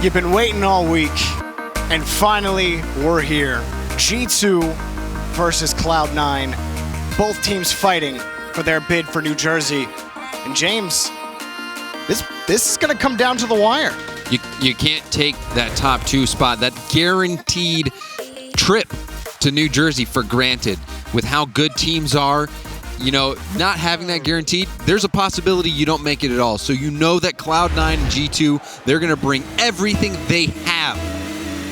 You've been waiting all week, and finally we're here. G2 versus Cloud9. Both teams fighting for their bid for New Jersey. And James, this is going to come down to the wire. You can't take that top 2 spot, that guaranteed trip to New Jersey, for granted. With how good teams are, you know, not having that guaranteed, there's a possibility you don't make it at all. So you know that Cloud9 and G2, they're going to bring everything they have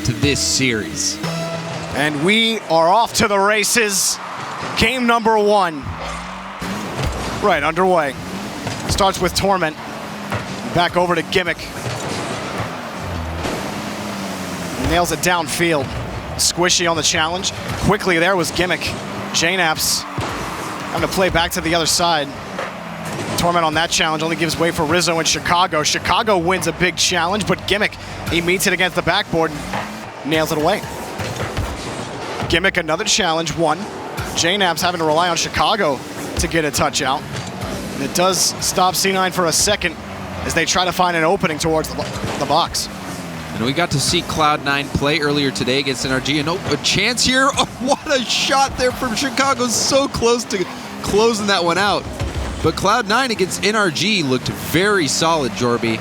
to this series. And we are off to the races. Game number 1. Right, underway. Starts with Torment. Back over to Gimmick. Nails it downfield. Squishy on the challenge. Quickly there was Gimmick. JKnaps having to play back to the other side. Torment on that challenge only gives way for Rizzo and Chicago. Chicago wins a big challenge, but Gimmick, he meets it against the backboard and nails it away. Gimmick, another challenge, won. JKnaps having to rely on Chicago to get a touch out. And it does stop C9 for a second as they try to find an opening towards the box. And we got to see Cloud9 play earlier today against NRG, and a chance here. Oh, what a shot there from Chicago. So close to closing that one out. But Cloud9 against NRG looked very solid, Jorby.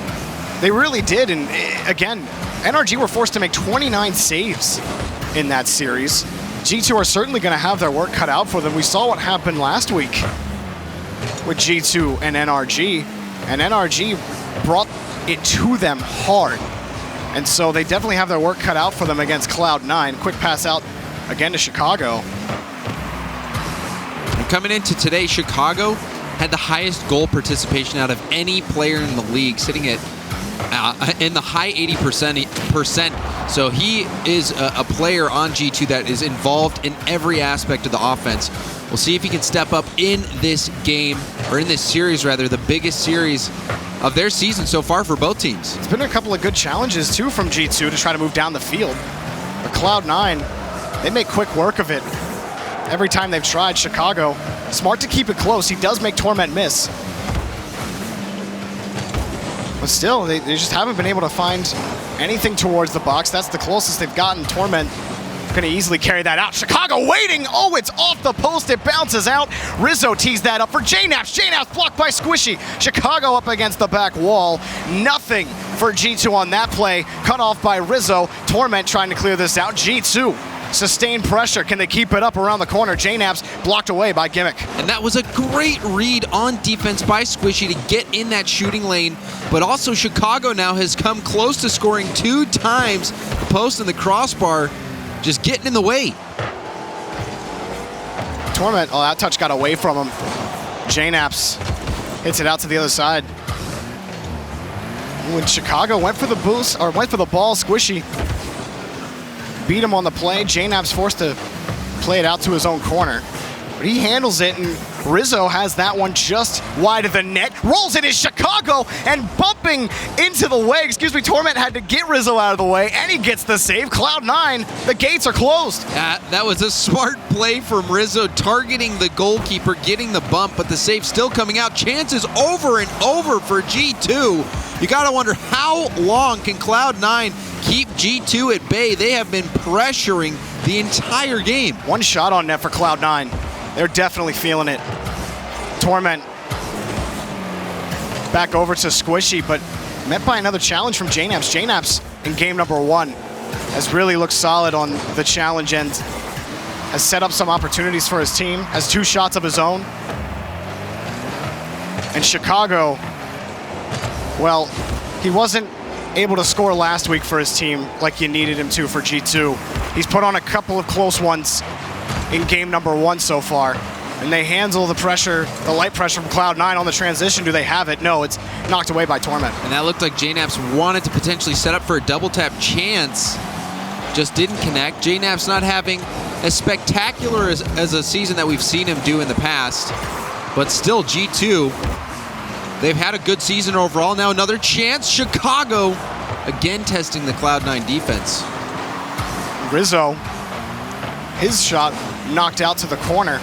They really did, and again, NRG were forced to make 29 saves in that series. G2 are certainly going to have their work cut out for them. We saw what happened last week with G2 and NRG brought it to them hard. And so they definitely have their work cut out for them against Cloud9. Quick pass out again to Chicago. And coming into today, Chicago had the highest goal participation out of any player in the league, sitting at in the high 80%. So he is a player on G2 that is involved in every aspect of the offense. We'll see if he can step up in this game, or in this series rather, the biggest series of their season so far for both teams. It's been a couple of good challenges too from G2 to try to move down the field. But Cloud9, they make quick work of it. Every time they've tried, Chicago, smart to keep it close. He does make Torment miss. But still, they just haven't been able to find anything towards the box. That's the closest they've gotten. Torment gonna easily carry that out. Chicago waiting. Oh, it's off the post. It bounces out. Rizzo tees that up for JKnaps. JKnaps blocked by Squishy. Chicago up against the back wall. Nothing for G2 on that play. Cut off by Rizzo. Torment trying to clear this out. G2 sustained pressure. Can they keep it up around the corner? JKnaps blocked away by Gimmick. And that was a great read on defense by Squishy to get in that shooting lane. But also Chicago now has come close to scoring 2 times. The post and the crossbar just getting in the way. Torment, oh, that touch got away from him. JKnaps hits it out to the other side. When Chicago went for the boost, or went for the ball, Squishy beat him on the play. JKnaps forced to play it out to his own corner. But he handles it, and Rizzo has that one just wide of the net. Rolls it is Chicago, and bumping into the way. Torment had to get Rizzo out of the way, and he gets the save. Cloud9, the gates are closed. That was a smart play from Rizzo, targeting the goalkeeper, getting the bump, but the save still coming out. Chances over and over for G2. You gotta wonder, how long can Cloud9 keep G2 at bay? They have been pressuring the entire game. One shot on net for Cloud9. They're definitely feeling it. Torment back over to Squishy, but met by another challenge from JKnaps. JKnaps in game number 1 has really looked solid on the challenge end. Has set up some opportunities for his team. Has 2 shots of his own. And Chicago, well, he wasn't able to score last week for his team like you needed him to for G2. He's put on a couple of close ones in game number 1 so far. And they handle the pressure, the light pressure from Cloud9 on the transition. Do they have it? No, it's knocked away by Torment. And that looked like JKnaps wanted to potentially set up for a double tap chance. Just didn't connect. JKnaps not having as spectacular as a season that we've seen him do in the past. But still, G2, they've had a good season overall. Now another chance. Chicago again testing the Cloud9 defense. Rizzo, his shot knocked out to the corner.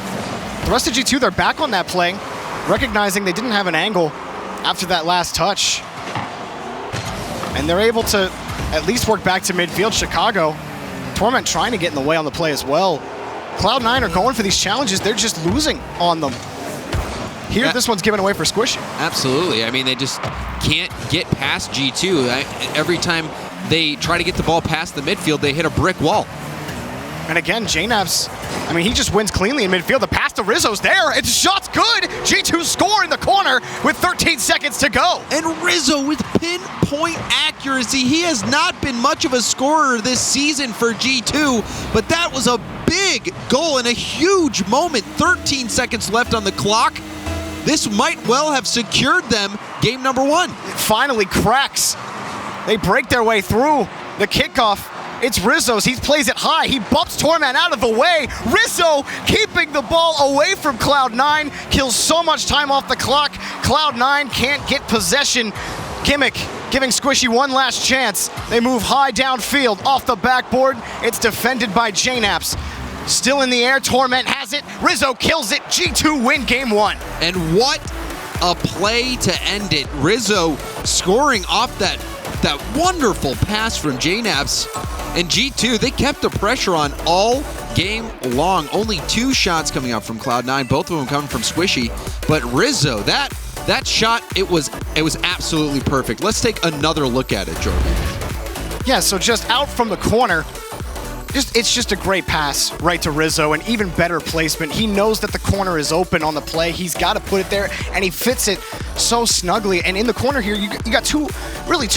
The rest of G2, they're back on that play, recognizing they didn't have an angle after that last touch. And they're able to at least work back to midfield. Chicago, Torment trying to get in the way on the play as well. Cloud9 are going for these challenges. They're just losing on them. Here, this one's given away for Squishy. Absolutely. I mean, they just can't get past G2. Every time they try to get the ball past the midfield, they hit a brick wall. And again, JNAPS, I mean, he just wins cleanly in midfield. The pass to Rizzo's there. It's shot's good. G2 score in the corner with 13 seconds to go. And Rizzo with pinpoint accuracy. He has not been much of a scorer this season for G2, but that was a big goal and a huge moment. 13 seconds left on the clock. This might well have secured them game number 1. It finally cracks. They break their way through the kickoff. It's Rizzo's. He plays it high. He bumps Torment out of the way. Rizzo keeping the ball away from Cloud9. Kills so much time off the clock. Cloud9 can't get possession. Gimmick giving Squishy one last chance. They move high downfield off the backboard. It's defended by JNAPS. Still in the air. Torment has it. Rizzo kills it. G2 win game 1. And what a play to end it. Rizzo scoring off that wonderful pass from JNAPS. And G2, they kept the pressure on all game long. Only 2 shots coming out from Cloud9, both of them coming from Squishy. But Rizzo, that shot, it was absolutely perfect. Let's take another look at it, Jordan. Yeah, so just out from the corner, it's just a great pass right to Rizzo, and even better placement. He knows that the corner is open on the play. He's got to put it there, and he fits it so snugly. And in the corner here, you got two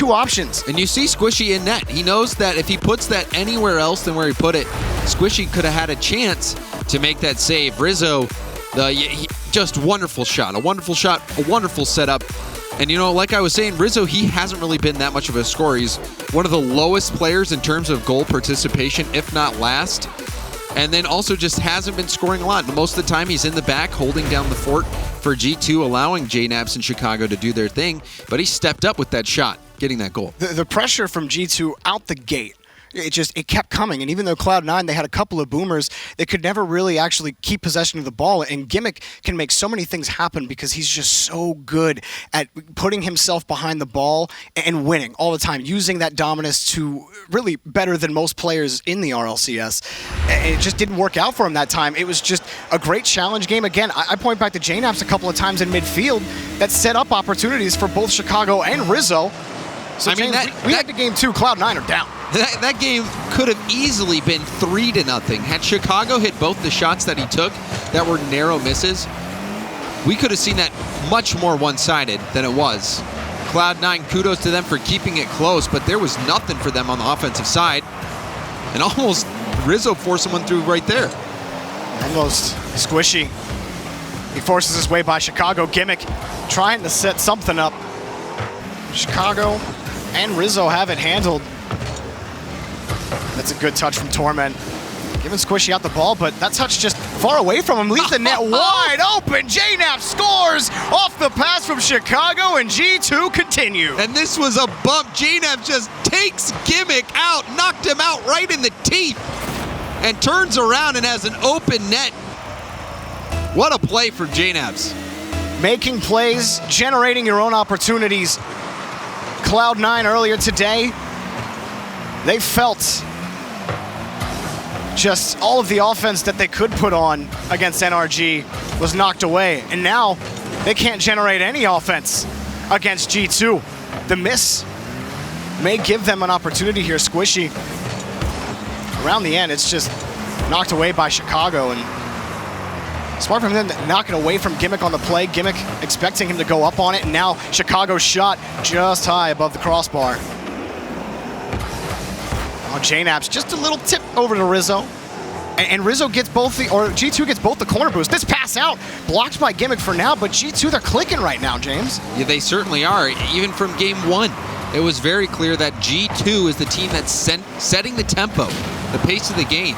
options. And you see Squishy in net. He knows that if he puts that anywhere else than where he put it, Squishy could have had a chance to make that save. Rizzo, just wonderful shot, a wonderful setup. And, you know, like I was saying, Rizzo, he hasn't really been that much of a scorer. He's one of the lowest players in terms of goal participation, if not last. And then also just hasn't been scoring a lot. Most of the time, he's in the back, holding down the fort for G2, allowing JNAPS and Chicago to do their thing. But he stepped up with that shot, getting that goal. The pressure from G2 out the gate, it kept coming. And even though Cloud9, they had a couple of boomers, they could never really actually keep possession of the ball. And Gimmick can make so many things happen because he's just so good at putting himself behind the ball and winning all the time, using that dominance to really better than most players in the RLCS. And it just didn't work out for him that time. It was just a great challenge game. Again, I point back to JNAPS a couple of times in midfield that set up opportunities for both Chicago and Rizzo. So I mean, we had the game 2, Cloud9 are down. That game could have easily been 3-0. Had Chicago hit both the shots that he took that were narrow misses, we could have seen that much more one-sided than it was. Cloud9, kudos to them for keeping it close, but there was nothing for them on the offensive side. And almost Rizzo forced someone through right there. Almost Squishy. He forces his way by Chicago. Gimmick trying to set something up. Chicago and Rizzo have it handled. That's a good touch from Torment. Giving Squishy out the ball, but that touch just far away from him. Leaves the net wide open. JNAP scores off the pass from Chicago, and G2 continue. And this was a bump. JNAP just takes Gimmick out, knocked him out right in the teeth, and turns around and has an open net. What a play for JNAPs. Making plays, generating your own opportunities. Cloud9 earlier today, they felt just all of the offense that they could put on against NRG was knocked away. And now they can't generate any offense against G2. The miss may give them an opportunity here. Squishy, around the end, it's just knocked away by Chicago. And smart from them to knock it away from Gimmick on the play. Gimmick expecting him to go up on it. And now Chicago's shot just high above the crossbar. JNAPS, just a little tip over to Rizzo. And Rizzo gets both G2 gets both the corner boost. This pass out, blocked by Gimmick for now, but G2, they're clicking right now, James. Yeah, they certainly are. Even from game 1, it was very clear that G2 is the team that's setting the tempo, the pace of the game.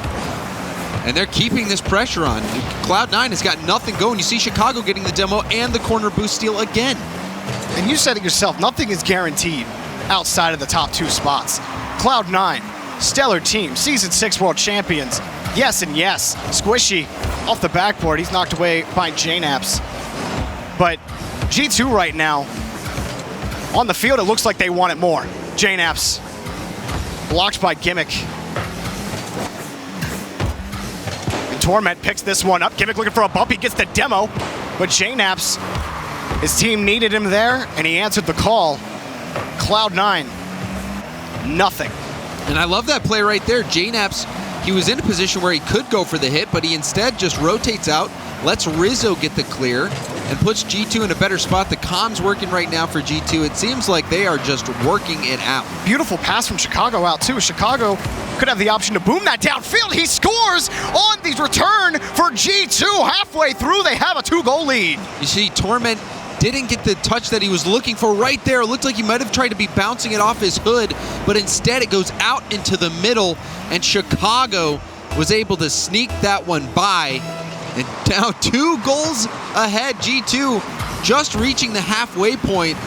And they're keeping this pressure on. Cloud9 has got nothing going. You see Chicago getting the demo and the corner boost steal again. And you said it yourself, nothing is guaranteed outside of the top 2 spots. Cloud9, stellar team, Season 6 world champions. Yes and yes. Squishy off the backboard. He's knocked away by JNAPS. But G2 right now, on the field, it looks like they want it more. JNAPS blocked by Gimmick. And Torment picks this one up. Gimmick looking for a bump. He gets the demo, but JNaps, his team needed him there, and he answered the call. Cloud9, nothing. And I love that play right there. JNaps, he was in a position where he could go for the hit, but he instead just rotates out, lets Rizzo get the clear, and puts G2 in a better spot. The comms working right now for G2. It seems like they are just working it out. Beautiful pass from Chicago out too. Chicago could have the option to boom that downfield. He scores on the return for G2. Halfway through, they have a 2-goal lead. You see, Torment didn't get the touch that he was looking for right there. It looked like he might have tried to be bouncing it off his hood, but instead it goes out into the middle, and Chicago was able to sneak that one by. And now 2 goals ahead. G2 just reaching the halfway point.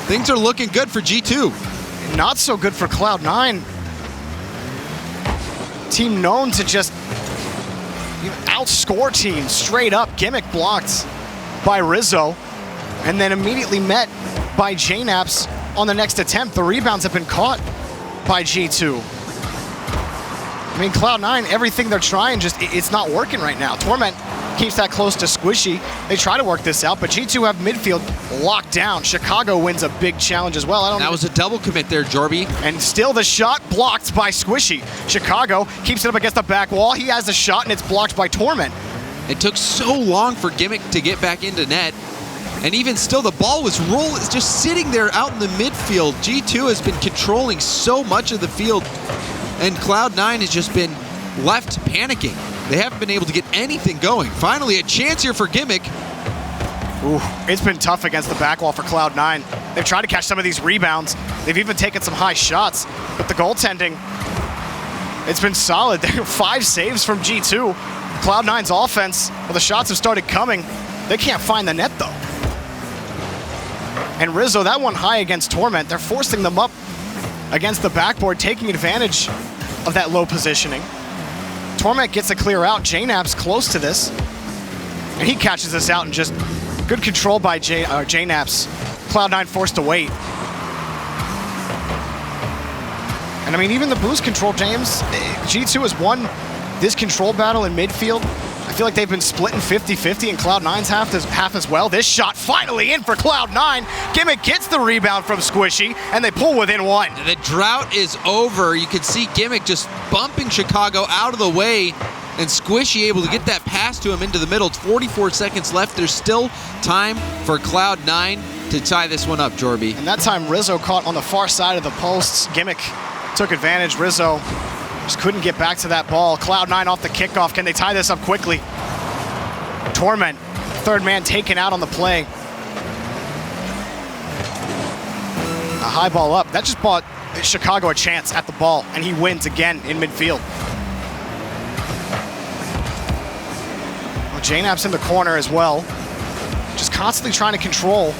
Things are looking good for G2. Not so good for Cloud9. Team known to just outscore teams straight up. Gimmick blocked by Rizzo, and then immediately met by JNaps on the next attempt. The rebounds have been caught by G2. I mean, Cloud9, everything they're trying, it's not working right now. Torment keeps that close to Squishy. They try to work this out, but G2 have midfield locked down. Chicago wins a big challenge as well. That was a double commit there, Jorby. And still the shot blocked by Squishy. Chicago keeps it up against the back wall. He has the shot, and it's blocked by Torment. It took so long for Gimmick to get back into net. And even still, the ball was just sitting there out in the midfield. G2 has been controlling so much of the field, and Cloud9 has just been left panicking. They haven't been able to get anything going. Finally, a chance here for Gimmick. Ooh, it's been tough against the back wall for Cloud9. They've tried to catch some of these rebounds. They've even taken some high shots, but the goaltending, it's been solid. 5 saves from G2. Cloud9's offense, well, the shots have started coming. They can't find the net, though. And Rizzo, that one high against Torment. They're forcing them up against the backboard, taking advantage of that low positioning. Torment gets a clear out. JNaps close to this, and he catches this out, and just good control by JNaps. Cloud9 forced to wait. And I mean, even the boost control, James, G2 has won this control battle in midfield. I feel like they've been splitting 50-50, and Cloud9's half as well. This shot finally in for Cloud9. Gimmick gets the rebound from Squishy, and they pull within 1. The drought is over. You could see Gimmick just bumping Chicago out of the way, and Squishy able to get that pass to him into the middle. It's 44 seconds left. There's still time for Cloud9 to tie this one up, Jorby. And that time, Rizzo caught on the far side of the posts. Gimmick took advantage. Rizzo just couldn't get back to that ball. Cloud9 off the kickoff. Can they tie this up quickly? Torment, third man taken out on the play. A high ball up. That just bought Chicago a chance at the ball, and he wins again in midfield. Well, JNaps in the corner as well. Just constantly trying to control.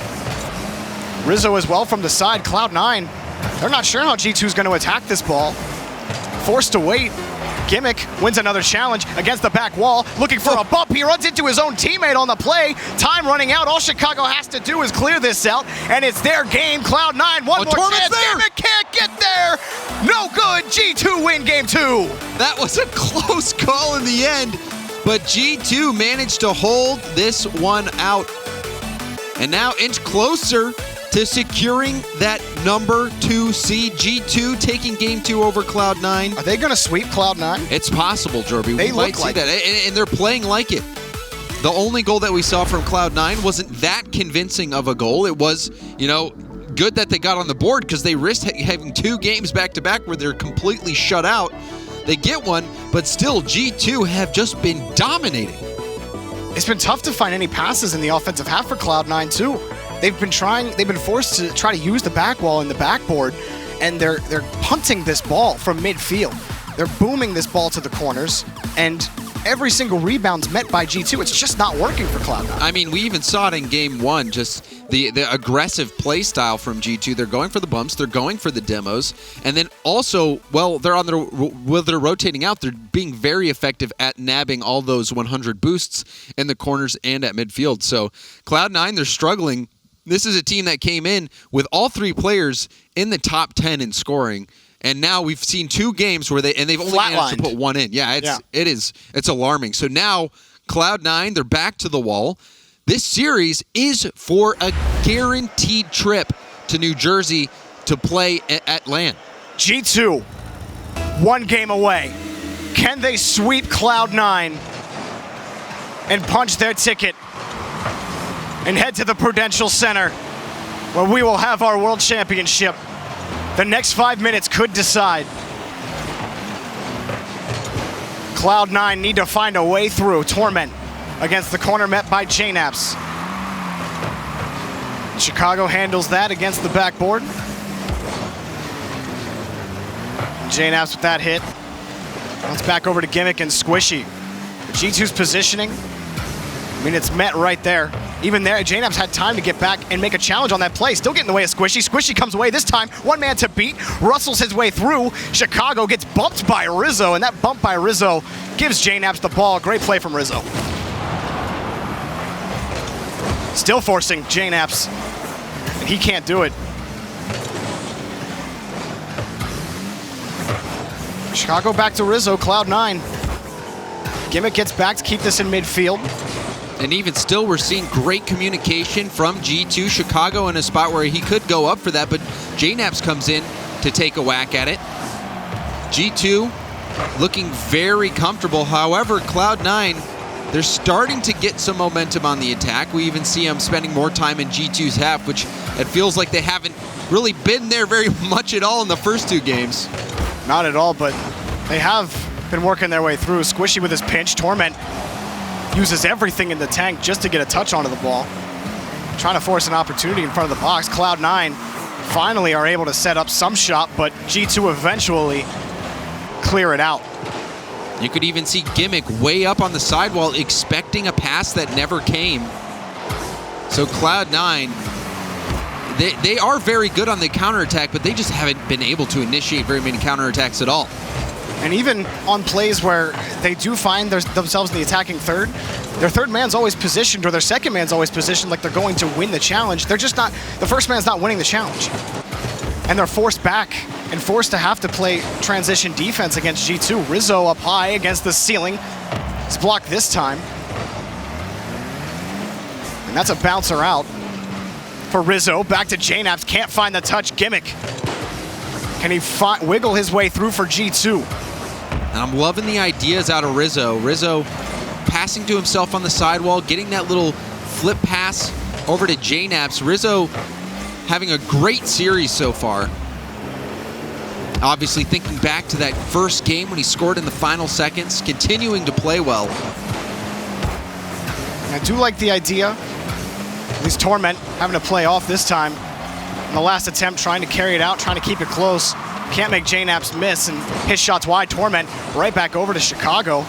Rizzo as well from the side. Cloud9, they're not sure how G2 is going to attack this ball. Forced to wait. Gimmick wins another challenge against the back wall, looking for a bump. He runs into his own teammate on the play. Time running out. All Chicago has to do is clear this out, and it's their game. Cloud9, one more chance. There. Gimmick can't get there. No good. G2 win game 2. That was a close call in the end, but G2 managed to hold this one out, and now inch closer to securing that number 2 seed. G2 taking game 2 over Cloud9. Are they going to sweep Cloud9? It's possible, Jorby. They we might look see like that, and they're playing like it. The only goal that we saw from Cloud9 wasn't that convincing of a goal. It was, good that they got on the board, because they risked having 2 games back-to-back where they're completely shut out. They get one, but still, G2 have just been dominating. It's been tough to find any passes in the offensive half for Cloud9 too. They've been forced to try to use the back wall and the backboard, and they're punting this ball from midfield. They're booming this ball to the corners, and every single rebound's met by G2. It's just not working for Cloud9. I mean, we even saw it in game 1, just the aggressive play style from G2. They're going for the bumps, they're going for the demos, and then also, they're rotating out, they're being very effective at nabbing all those 100 boosts in the corners and at midfield. So Cloud9, they're struggling. This is a team that came in with all 3 players in the top 10 in scoring, And now we've seen 2 games where they've only managed to put 1 in. Yeah, it's alarming. So now Cloud9, they're back to the wall. This series is for a guaranteed trip to New Jersey to play at LAN. G2, 1 game away. Can they sweep Cloud9 and punch their ticket and head to the Prudential Center, where we will have our World Championship? The next 5 minutes could decide. Cloud9 need to find a way through. Torment against the corner met by JNAPS. Chicago handles that against the backboard. JNAPS with that hit. Now it's back over to Gimmick and Squishy. G2's positioning, I mean, it's met right there. Even there, JNAPS had time to get back and make a challenge on that play. Still getting in the way of Squishy. Squishy comes away this time. 1 man to beat. Rustles his way through. Chicago gets bumped by Rizzo, and that bump by Rizzo gives JNAPS the ball. Great play from Rizzo. Still forcing JNAPS, and he can't do it. Chicago back to Rizzo, Cloud9. Gimmick gets back to keep this in midfield. And even still, we're seeing great communication from G2. Chicago in a spot where he could go up for that, but JNAPS comes in to take a whack at it. G2 looking very comfortable. However, Cloud9, they're starting to get some momentum on the attack. We even see them spending more time in G2's half, which it feels like they haven't really been there very much at all in the first 2 games. Not at all, but they have been working their way through. Squishy with his pinch. Torment uses everything in the tank just to get a touch onto the ball. Trying to force an opportunity in front of the box. Cloud9 finally are able to set up some shot, but G2 eventually clear it out. You could even see Gimmick way up on the sidewall expecting a pass that never came. So Cloud9, they are very good on the counterattack, but they just haven't been able to initiate very many counterattacks at all. And even on plays where they do find themselves in the attacking third, their third man's always positioned, or their second man's always positioned like they're going to win the challenge. They're just not, the first man's not winning the challenge. And they're forced back and forced to have to play transition defense against G2. Rizzo up high against the ceiling. It's blocked this time. And that's a bouncer out for Rizzo. Back to JNAPS, can't find the touch. Gimmick. Can he wiggle his way through for G2? And I'm loving the ideas out of Rizzo. Rizzo passing to himself on the sidewall, getting that little flip pass over to JNAPS. Rizzo having a great series so far. Obviously thinking back to that first game when he scored in the final seconds, continuing to play well. I do like the idea, at least Torment having to play off this time. In the last attempt, trying to carry it out, trying to keep it close. Can't make JNAPS miss, and his shot's wide. Torment right back over to Chicago.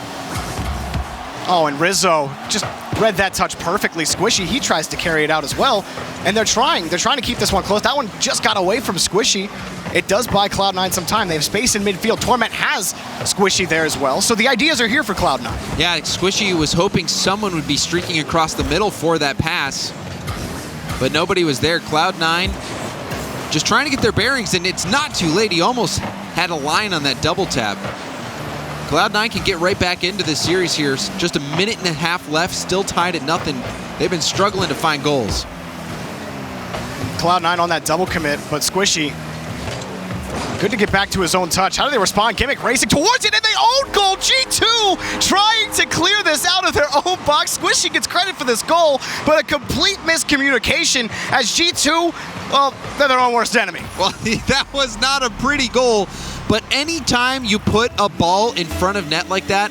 Oh, and Rizzo just read that touch perfectly. Squishy, he tries to carry it out as well. And they're trying to keep this one close. That one just got away from Squishy. It does buy Cloud9 some time. They have space in midfield. Torment has Squishy there as well. So the ideas are here for Cloud9. Yeah, Squishy was hoping someone would be streaking across the middle for that pass, but nobody was there. Cloud9 just trying to get their bearings, and it's not too late. He almost had a line on that double tap. Cloud9 can get right back into this series here. Just a minute and a half left, still tied at nothing. They've been struggling to find goals. Cloud9 on that double commit, but Squishy, good to get back to his own touch. How do they respond? Gimmick racing towards it, and they own goal. G2 trying to clear this out of their own box. Squishy gets credit for this goal, but a complete miscommunication as G2, well, they're their own worst enemy. Well, that was not a pretty goal, but anytime you put a ball in front of net like that,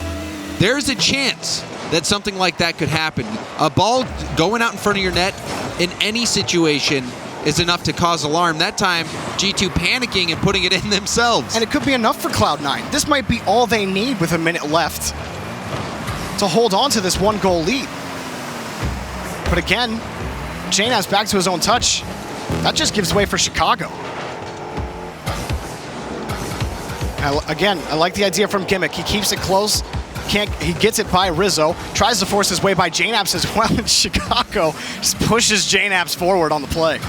there's a chance that something like that could happen. A ball going out in front of your net in any situation is enough to cause alarm. That time, G2 panicking and putting it in themselves. And it could be enough for Cloud9. This might be all they need with a minute left to hold on to this 1-goal lead. But again, JNAPS back to his own touch. That just gives way for Chicago. Again, I like the idea from Gimmick. He keeps it close. He gets it by Rizzo. Tries to force his way by JNAPS as well. And Chicago just pushes JNAPS forward on the play.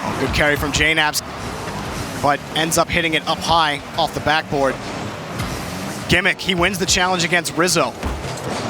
Oh, good carry from JNAPS. but ends up hitting it up high off the backboard. Gimmick, he wins the challenge against Rizzo.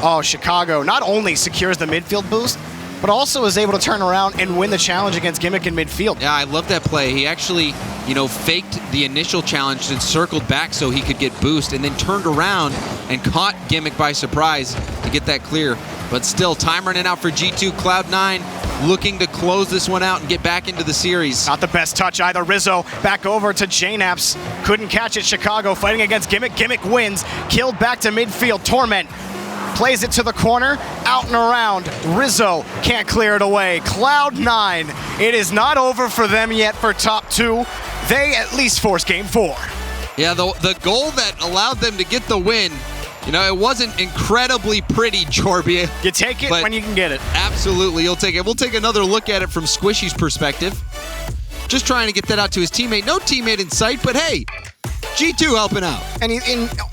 Oh, Chicago not only secures the midfield boost, but also is able to turn around and win the challenge against Gimmick in midfield. Yeah, I love that play. He actually, faked the initial challenge and circled back so he could get boost, and then turned around and caught Gimmick by surprise to get that clear. But still, time running out for G2. Cloud9 looking to close this one out and get back into the series. Not the best touch either. Rizzo back over to JNaps. Couldn't catch it. Chicago fighting against Gimmick. Gimmick wins. Killed back to midfield. Torment plays it to the corner, out and around. Rizzo can't clear it away. Cloud9, it is not over for them yet for top 2. They at least force game 4. Yeah, the goal that allowed them to get the win, it wasn't incredibly pretty, Jorby. You take it when you can get it. Absolutely, you'll take it. We'll take another look at it from Squishy's perspective. Just trying to get that out to his teammate. No teammate in sight, but hey, G2 helping out. And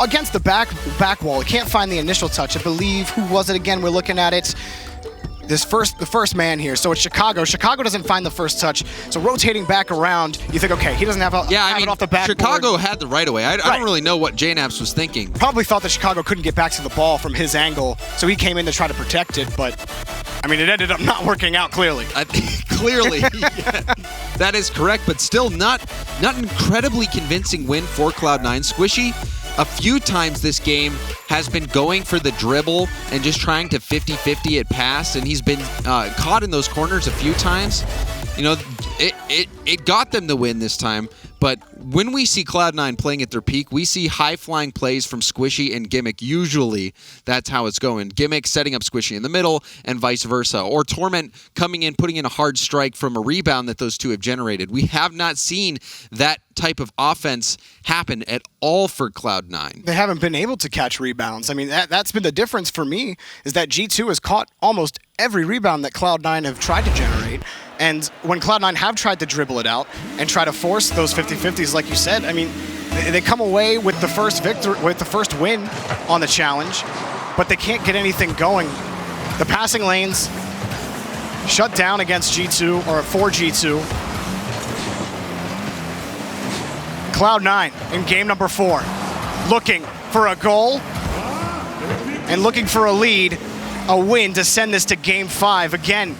against the back wall, he can't find the initial touch. I believe, who was it again? We're looking at it. The first man here. So it's Chicago. Chicago doesn't find the first touch. So rotating back around, you think, okay, he doesn't have it off the backboard. Chicago had the right of way. I don't really know what JNaps was thinking. Probably thought that Chicago couldn't get back to the ball from his angle, so he came in to try to protect it, but it ended up not working out clearly. Clearly. Yeah, that is correct, but still not an incredibly convincing win for Cloud9. Squishy, a few times this game, has been going for the dribble and just trying to 50-50 it pass, and he's been caught in those corners a few times. It got them the win this time, but when we see Cloud9 playing at their peak, we see high-flying plays from Squishy and Gimmick. Usually, that's how it's going. Gimmick setting up Squishy in the middle and vice versa, or Torment coming in, putting in a hard strike from a rebound that those two have generated. We have not seen that type of offense happen at all for Cloud9. They haven't been able to catch rebounds. That's been the difference for me, is that G2 has caught almost every rebound that Cloud9 have tried to generate. And when Cloud9 have tried to dribble it out and try to force those 50-50s, like you said, they come away with the first win on the challenge, but they can't get anything going. The passing lanes shut down against G2, or for G2. Cloud9 in game number 4, looking for a goal and looking for a lead, a win to send this to game 5. Again,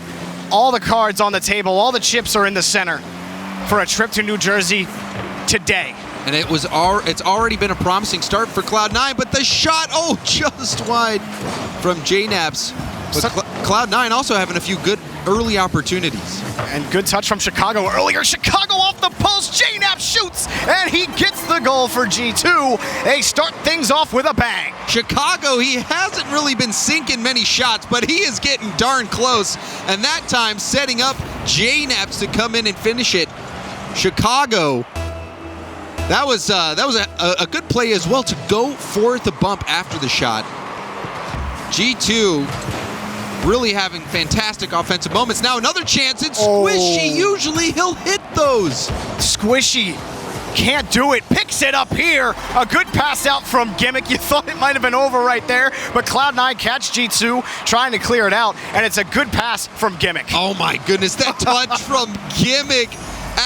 all the cards on the table, all the chips are in the center for a trip to New Jersey today. And it's already been a promising start for Cloud9, but the shot, just wide from JNaps. But Cloud9 also having a few good early opportunities. And good touch from Chicago earlier. Chicago off the post. JNaps shoots, and he gets the goal for G2. They start things off with a bang. Chicago, he hasn't really been sinking many shots, but he is getting darn close. And that time setting up JNaps to come in and finish it. Chicago, that was a good play as well to go for the bump after the shot. G2 really having fantastic offensive moments. Now another chance, it's Squishy. Usually he'll hit those. Squishy can't do it. Picks it up here. A good pass out from Gimmick. You thought it might have been over right there, but Cloud9 catch G2 trying to clear it out, and it's a good pass from Gimmick. Oh my goodness, that touch from Gimmick.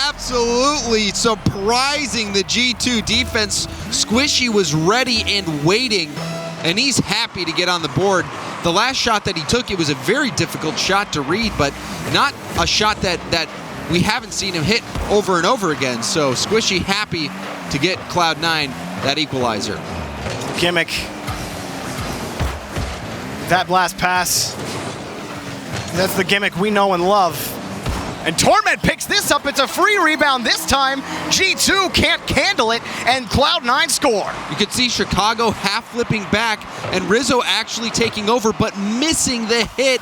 Absolutely surprising the G2 defense. Squishy was ready and waiting, and he's happy to get on the board. The last shot that he took, it was a very difficult shot to read, but not a shot that we haven't seen him hit over and over again. So Squishy happy to get Cloud9 that equalizer. Gimmick, that blast pass, that's the Gimmick we know and love. And Torment picks this up. It's a free rebound this time. G2 can't handle it, and Cloud9 score. You could see Chicago half flipping back, and Rizzo actually taking over, but missing the hit.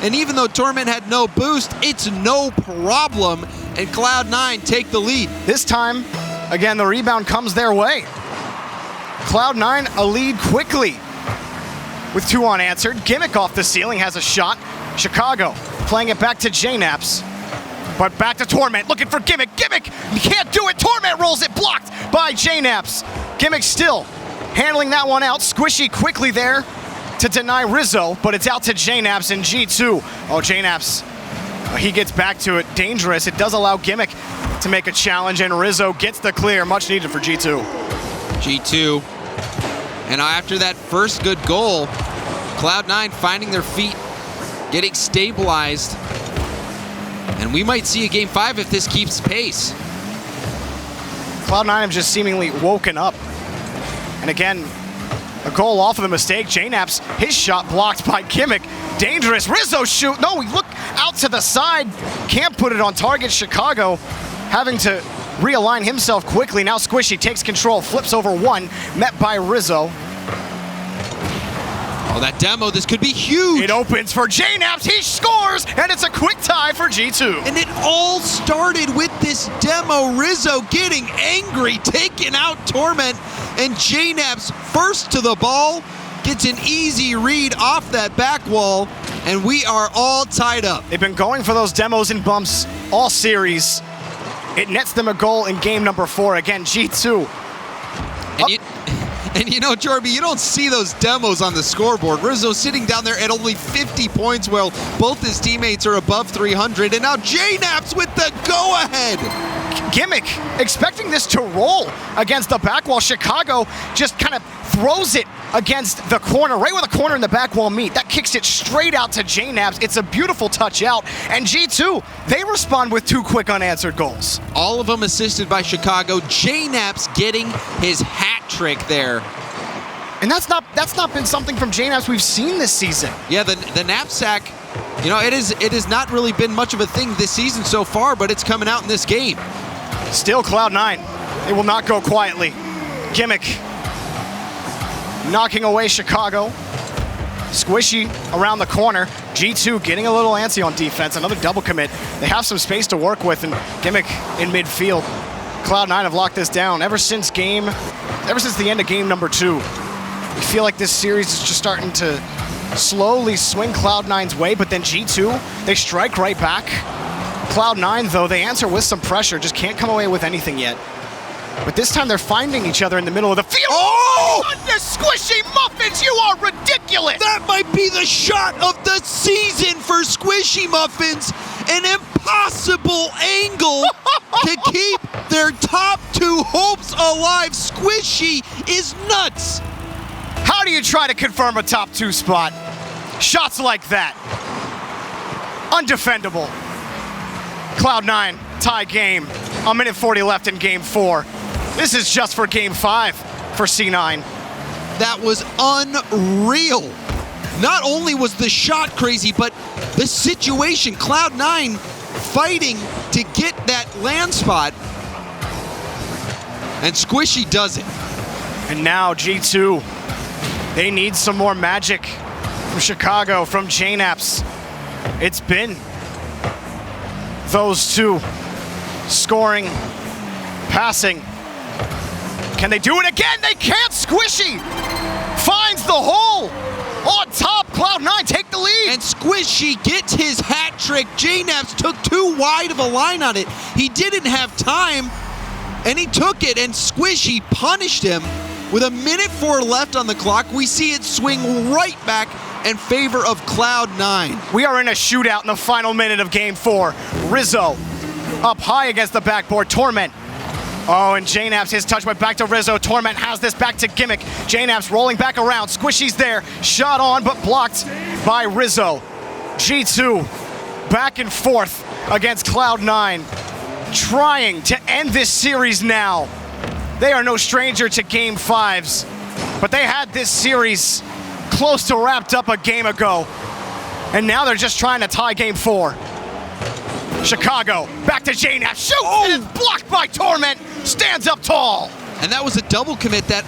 And even though Torment had no boost, it's no problem, and Cloud9 take the lead. This time, again, the rebound comes their way. Cloud9 a lead quickly with 2 unanswered. Gimmick off the ceiling has a shot. Chicago playing it back to JNaps. But back to Torment, looking for Gimmick. Gimmick, he can't do it. Torment rolls it, blocked by JNaps. Gimmick still handling that one out. Squishy quickly there to deny Rizzo, but it's out to JNaps and G2. Oh, JNaps, he gets back to it. Dangerous. It does allow Gimmick to make a challenge, and Rizzo gets the clear, much needed for G2. G2. And after that first good goal, Cloud9 finding their feet, getting stabilized. And we might see a Game 5 if this keeps pace. Cloud9 have just seemingly woken up. And again, a goal off of the mistake. JNaps, his shot blocked by Gimmick. Dangerous. Rizzo shoot. No, look out to the side. Can't put it on target. Chicago having to realign himself quickly. Now Squishy takes control, flips over one, met by Rizzo. Oh, that demo, this could be huge. It opens for JNaps, he scores, and it's a quick tie for G2. And it all started with this demo. Rizzo getting angry, taking out Torment, and JNaps first to the ball, gets an easy read off that back wall, and we are all tied up. They've been going for those demos and bumps all series. It nets them a goal in game number 4. Again, G2. And you know, Jorby, you don't see those demos on the scoreboard. Rizzo sitting down there at only 50 points while both his teammates are above 300. And now JNaps with the go-ahead. Gimmick expecting this to roll against the back wall. Chicago just kind of throws it against the corner, right where the corner and the back wall meet. That kicks it straight out to JNaps. It's a beautiful touch out. And G2, they respond with 2 quick unanswered goals. All of them assisted by Chicago. JNaps getting his hat trick there. And that's not been something from JNaps we've seen this season. Yeah, the knapsack, you know, it has not really been much of a thing this season so far, but it's coming out in this game. Still Cloud9. They will not go quietly. Gimmick knocking away Chicago. Squishy around the corner. G2 getting a little antsy on defense. Another double commit. They have some space to work with, and Gimmick in midfield. Cloud9 have locked this down ever since the end of game number 2. We feel like this series is just starting to slowly swing Cloud9's way, but then G2, they strike right back. Cloud9, though, they answer with some pressure, just can't come away with anything yet. But this time they're finding each other in the middle of the field. Oh! Goodness, Squishy Muffins, you are ridiculous! That might be the shot of the season for Squishy Muffins. An impossible angle to keep their top 2 hopes alive. Squishy is nuts. How do you try to confirm a top 2 spot? Shots like that. Undefendable. Cloud9, tie game. A minute 40 left in game 4. This is just for game 5 for C9. That was unreal. Not only was the shot crazy, but the situation. Cloud9 fighting to get that land spot. And Squishy does it. And now G2, they need some more magic from Chicago, from JNaps. It's been those 2 scoring, passing. Can they do it again? They can't. Squishy finds the hole on top. Cloud9 take the lead. And Squishy gets his hat trick. JNaps took too wide of a line on it. He didn't have time, and he took it, and Squishy punished him. With a minute 4 left on the clock, we see it swing right back in favor of Cloud9. We are in a shootout in the final minute of game 4. Rizzo up high against the backboard. Torment. Oh, and JNaps, his touch went back to Rizzo. Torment has this back to Gimmick. JNaps rolling back around. Squishy's there. Shot on, but blocked by Rizzo. G2 back and forth against Cloud9, trying to end this series now. They are no stranger to game 5s, but they had this series close to wrapped up a game ago, and now they're just trying to tie game 4. Chicago, back to JNaps, shoots, and it's blocked by Torment, stands up tall. And that was a double commit that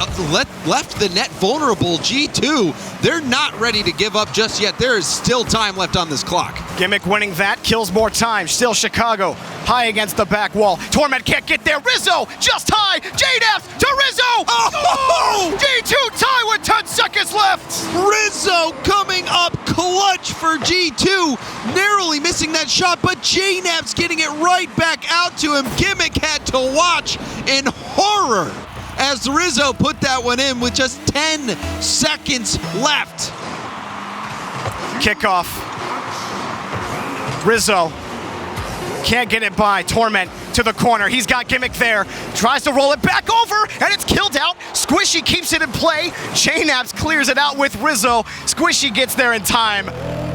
left the net vulnerable. G2, they're not ready to give up just yet. There is still time left on this clock. Gimmick winning that, kills more time. Still Chicago, high against the back wall. Torment can't get there. Rizzo, just high. JNaps to Rizzo. Oh! G2 tie with 10 seconds left. Rizzo coming up clutch for G2. Narrowly missing that shot, but JNaps getting it right back out to him. Gimmick had to watch in horror as Rizzo put that one in with just 10 seconds left. Kickoff. Rizzo Can't get it by Torment to the corner. He's got Gimmick there. Tries to roll it back over, and it's killed out. Squishy keeps it in play. JNAPS clears it out with Rizzo. Squishy gets there in time.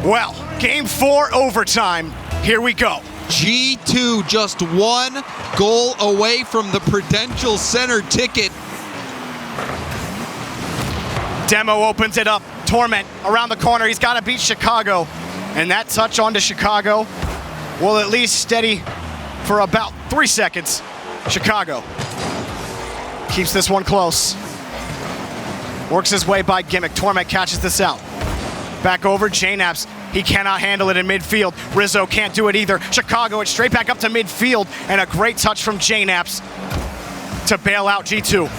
Well, game 4 overtime. Here we go. G2 just 1 goal away from the Prudential Center ticket. Demo opens it up. Torment around the corner. He's got to beat Chicago. And that touch onto Chicago will at least steady for about 3 seconds. Chicago keeps this one close. Works his way by Gimmick. Torment catches this out. Back over, JNAPS. He cannot handle it in midfield. Rizzo can't do it either. Chicago, it's straight back up to midfield. And a great touch from JNAPS to bail out G2.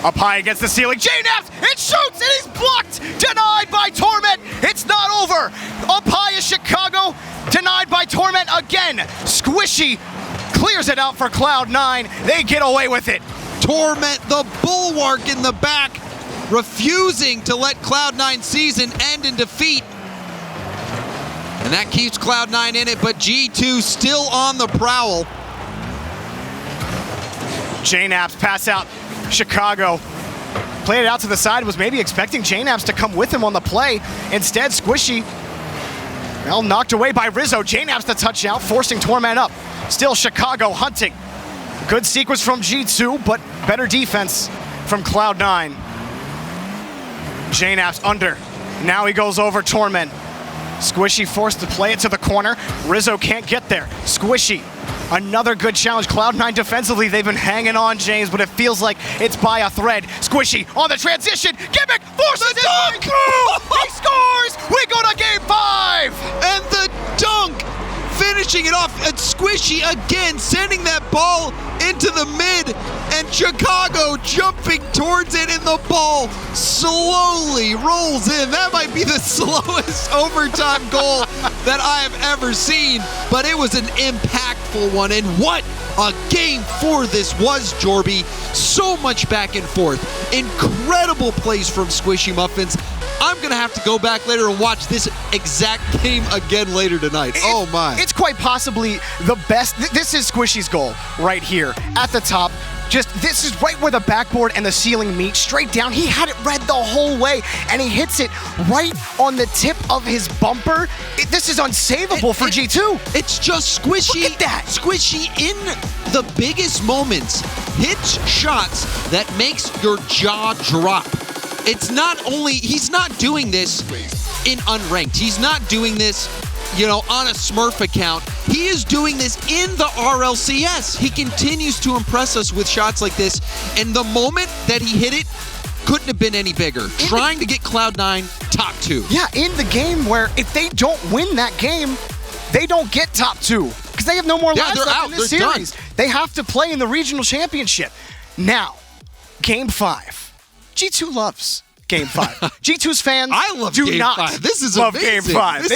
Up high against the ceiling. JNAPS, it shoots, and he's blocked. Denied by Torment. It's not over. Up high is Chicago. Denied by Torment again. Squishy clears it out for Cloud9. They get away with it. Torment, the bulwark in the back, refusing to let Cloud9 season end in defeat. And that keeps Cloud9 in it, but G2 still on the prowl. JNAPS pass out. Chicago played it out to the side, was maybe expecting JNAPS to come with him on the play. Instead, Squishy, well, knocked away by Rizzo. JNAPS the touch out, forcing Torment up. Still Chicago hunting. Good sequence from G2, but better defense from Cloud9. JNAPS under. Now he goes over Torment. Squishy forced to play it to the corner. Rizzo can't get there. Squishy, another good challenge. Cloud9 defensively, they've been hanging on, James, but it feels like it's by a thread. Squishy on the transition. Gimmick forces it right through. He scores. We go to game 5. And the dunk, finishing it off at Squishy again, sending that ball into the mid, and Chicago jumping towards it, and the ball slowly rolls in. That might be the slowest overtime goal that I have ever seen, but it was an impactful one. And what a game 4 this was, Jorby. So much back and forth. Incredible plays from Squishy Muffins. I'm going to have to go back later and watch this exact game again later tonight. Oh my. It's quite possibly the best. This is Squishy's goal right here at the top. Just, this is right where the backboard and the ceiling meet, straight down. He had it read the whole way, and he hits it right on the tip of his bumper. This is unsavable for G2. It's just Squishy. Look at that. Squishy in the biggest moments hits shots that makes your jaw drop. It's not only, he's not doing this in unranked. He's not doing this, on a Smurf account. He is doing this in the RLCS. He continues to impress us with shots like this. And the moment that he hit it couldn't have been any bigger. Trying to get Cloud9 top 2. Yeah, in the game where if they don't win that game, they don't get top 2. Because they have no more lives left in this series. Done. They have to play in the regional championship. Now, game 5. G2 loves Game 5. G2's fans do Game not 5. This is love amazing. Game 5.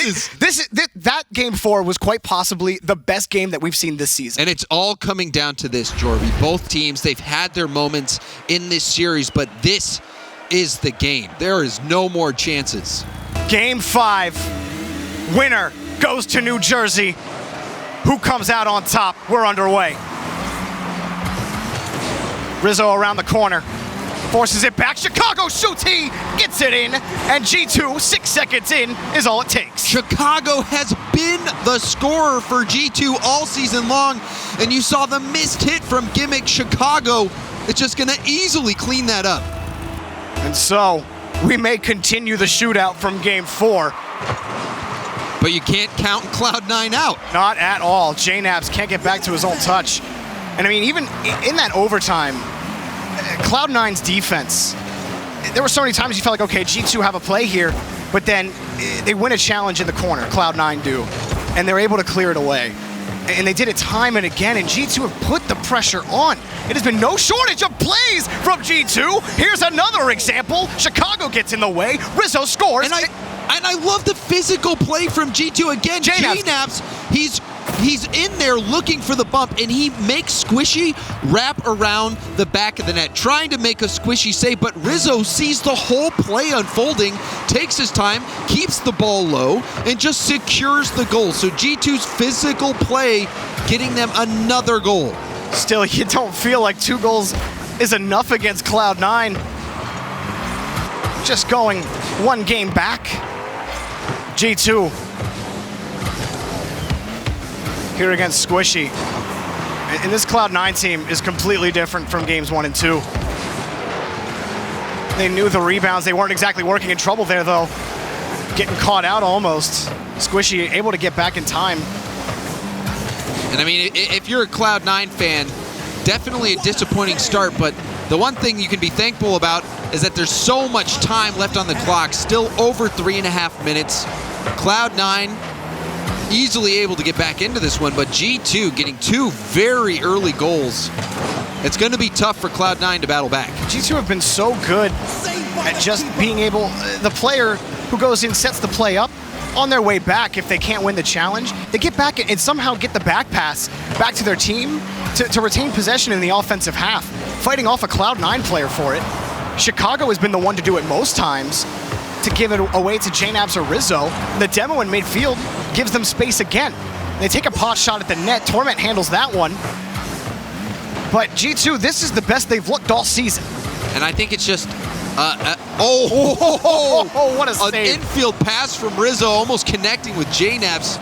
That Game 4 was quite possibly the best game that we've seen this season. And it's all coming down to this, Jorby. Both teams, they've had their moments in this series, but this is the game. There is no more chances. Game 5. Winner goes to New Jersey. Who comes out on top? We're underway. Rizzo around the corner. Forces it back. Chicago shoots. He gets it in. And G2, 6 seconds in, is all it takes. Chicago has been the scorer for G2 all season long. And you saw the missed hit from Gimmick. Chicago, it's just going to easily clean that up. And so, we may continue the shootout from Game 4. But you can't count Cloud9 out. Not at all. JNAPS can't get back to his own touch. And I mean, even in that overtime, Cloud9's defense, there were so many times you felt like, okay, G2 have a play here, but then they win a challenge in the corner, Cloud9 do, and they're able to clear it away. And they did it time and again, and G2 have put the pressure on. It has been no shortage of plays from G2. Here's another example. Chicago gets in the way. Rizzo scores. And I love the physical play from G2 again. JNAPS, he's He's in there looking for the bump, and he makes Squishy wrap around the back of the net, trying to make a Squishy save, but Rizzo sees the whole play unfolding, takes his time, keeps the ball low, and just secures the goal. So G2's physical play getting them another goal. Still, you don't feel like 2 goals is enough against Cloud9. Just going 1 game back. G2 here against Squishy. And this Cloud9 team is completely different from games 1 and 2. They knew the rebounds. They weren't exactly working, in trouble there, though. Getting caught out almost. Squishy able to get back in time. And I mean, if you're a Cloud9 fan, definitely a disappointing start, but the one thing you can be thankful about is that there's so much time left on the clock, still over 3.5 minutes. Cloud9 easily able to get back into this one, but G2 getting 2 very early goals. It's going to be tough for Cloud9 to battle back. G2 have been so good at just being able, the player who goes in sets the play up. On their way back, if they can't win the challenge, they get back and somehow get the back pass back to their team to retain possession in the offensive half, fighting off a Cloud9 player for it. Chicago has been the one to do it most times, to give it away to JNAPS or Rizzo. The demo in midfield gives them space again. They take a pot shot at the net. Torment handles that one. But G2, this is the best they've looked all season. And I think it's just what a save. An infield pass from Rizzo, almost connecting with JNAPS.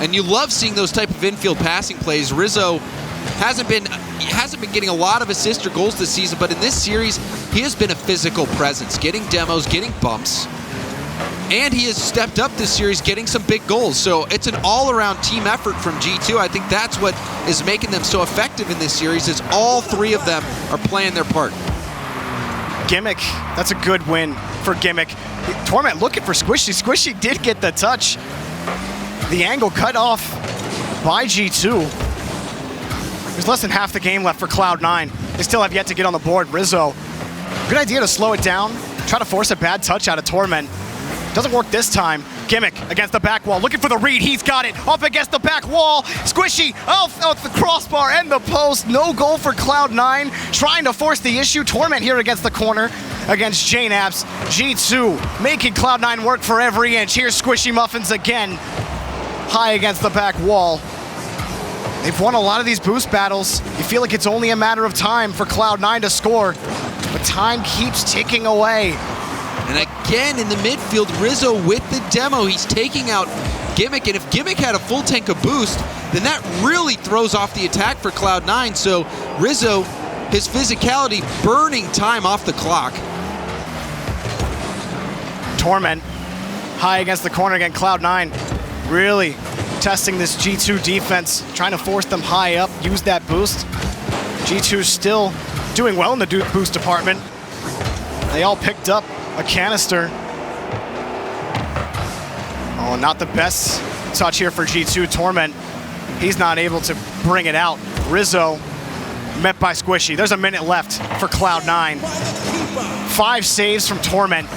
And you love seeing those type of infield passing plays. Rizzo hasn't been getting a lot of assists or goals this season, but in this series, he has been a physical presence, getting demos, getting bumps. And he has stepped up this series, getting some big goals. So it's an all-around team effort from G2. I think that's what is making them so effective in this series, is all 3 of them are playing their part. Gimmick, that's a good win for Gimmick. Torment looking for Squishy. Squishy did get the touch. The angle cut off by G2. There's less than half the game left for Cloud9. They still have yet to get on the board. Rizzo, good idea to slow it down, try to force a bad touch out of Torment. Doesn't work this time. Gimmick against the back wall, looking for the read. He's got it up against the back wall. Squishy off the crossbar and the post. No goal for Cloud9. Trying to force the issue. Torment here against the corner against JNAPS. G2 making Cloud9 work for every inch. Here's Squishy Muffins again. High against the back wall. They've won a lot of these boost battles. You feel like it's only a matter of time for Cloud9 to score, but time keeps ticking away. And again in the midfield, Rizzo with the demo. He's taking out Gimmick, and if Gimmick had a full tank of boost, then that really throws off the attack for Cloud9. So Rizzo, his physicality burning time off the clock. Torment high against the corner again. Cloud9 really testing this G2 defense, trying to force them high up, use that boost. G2 still doing well in the boost department. They all picked up a canister. Oh, not the best touch here for G2. Torment, he's not able to bring it out. Rizzo met by Squishy. There's a minute left for Cloud9. 5 saves from Torment.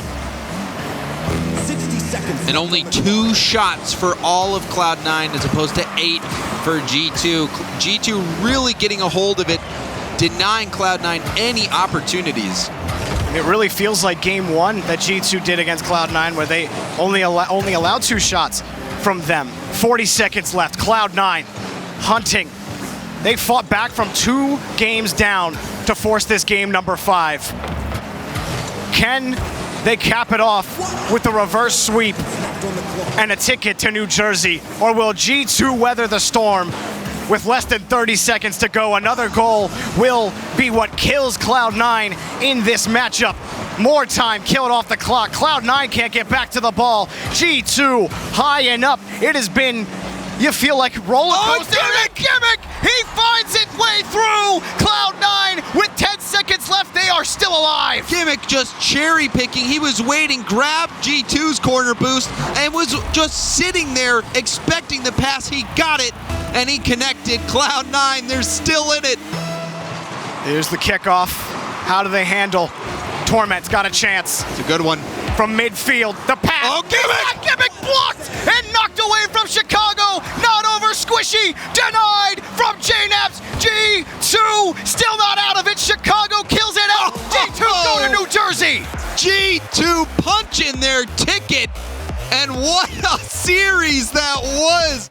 And only 2 shots for all of Cloud9 as opposed to 8 for G2. G2 really getting a hold of it, denying Cloud9 any opportunities. It really feels like game 1 that G2 did against Cloud9, where they only allowed 2 shots from them. 40 seconds left. Cloud9 hunting. They fought back from 2 games down to force this game number 5. Can they cap it off with the reverse sweep and a ticket to New Jersey? Or will G2 weather the storm with less than 30 seconds to go? Another goal will be what kills Cloud9 in this matchup. More time killed off the clock. Cloud9 can't get back to the ball. G2 high and up. It has been, you feel like roller coaster. Gimmick! He finds it way through! Cloud9 with 10 seconds left, they are still alive! Gimmick just cherry picking. He was waiting, grabbed G2's corner boost, and was just sitting there expecting the pass. He got it, and he connected. Cloud9, they're still in it. Here's the kickoff. How do they handle? Torment's got a chance. It's a good one. From midfield, the pass. Oh, Gimmick! Gimmick blocked and knocked away from Chicago. Not over Squishy denied from JNaps. G2 still not out of it. Chicago kills it out. G2 go to New Jersey. G2 punching their ticket, and what a series that was!